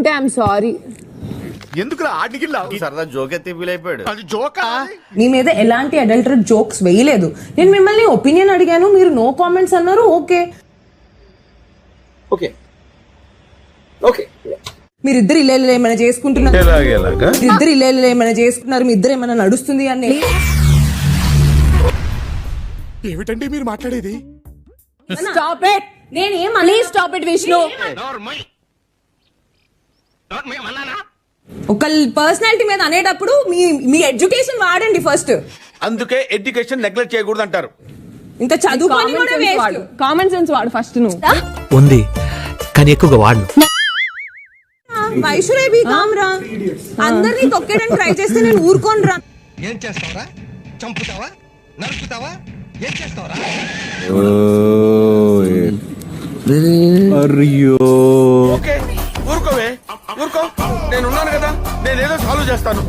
ఉంటే I'm sorry. ఎందుకు ఆడికి సరదా జోక్ ఎత్తి ఫీల్ అయిపోయాడు. అది జోకా? మీ మీద ఎలాంటి అడల్టరీ జోక్స్ వేయలేదు. నేను మిమ్మల్ని ఒపీనియన్ అడిగాను, మీరు నో కామెంట్స్ అన్నారు. ఓకే ఓకే ఓకే మీరిద్దరు ఇలా ఏమైనా చేసుకుంటున్నారు, ఇద్దరు ఇలా ఏమైనా చేసుకున్నారు, మీ ఇద్దరు ఏమైనా నడుస్తుంది అని. ఏమిటండి మీరు మాట్లాడేది? Stop it. నేనేమని స్టాప్ ఇట్ విష్ణు. ఒక పర్సనాలిటీ మీద అనేటప్పుడు మీ ఎడ్యుకేషన్ వాడండి ఫస్ట్. అందుకే ఎడ్యుకేషన్ నెగ్లెక్ట్ చేయకూడదు అంటారు. ఇంత చదువుకొని కూడా వేస్ట్. కామన్ సెన్స్ వాడు ఫస్ట్. నువ్వు ఉంది కానీ ఎక్కువగా వాడు. వైషురేబి కామ్రా, అందరినీ తొక్కేయడానికి ట్రై చేస్తే నేను ఊరుకోను రా. ఏం చేస్తావరా? చంపుతావా? నరుకుతావా? ఏం చేస్తావరా? ఓకే ఊరుకోవే, ఊరుకో. నేను ఉన్నాను కదా, నేనేదో సాల్వ్ చేస్తాను.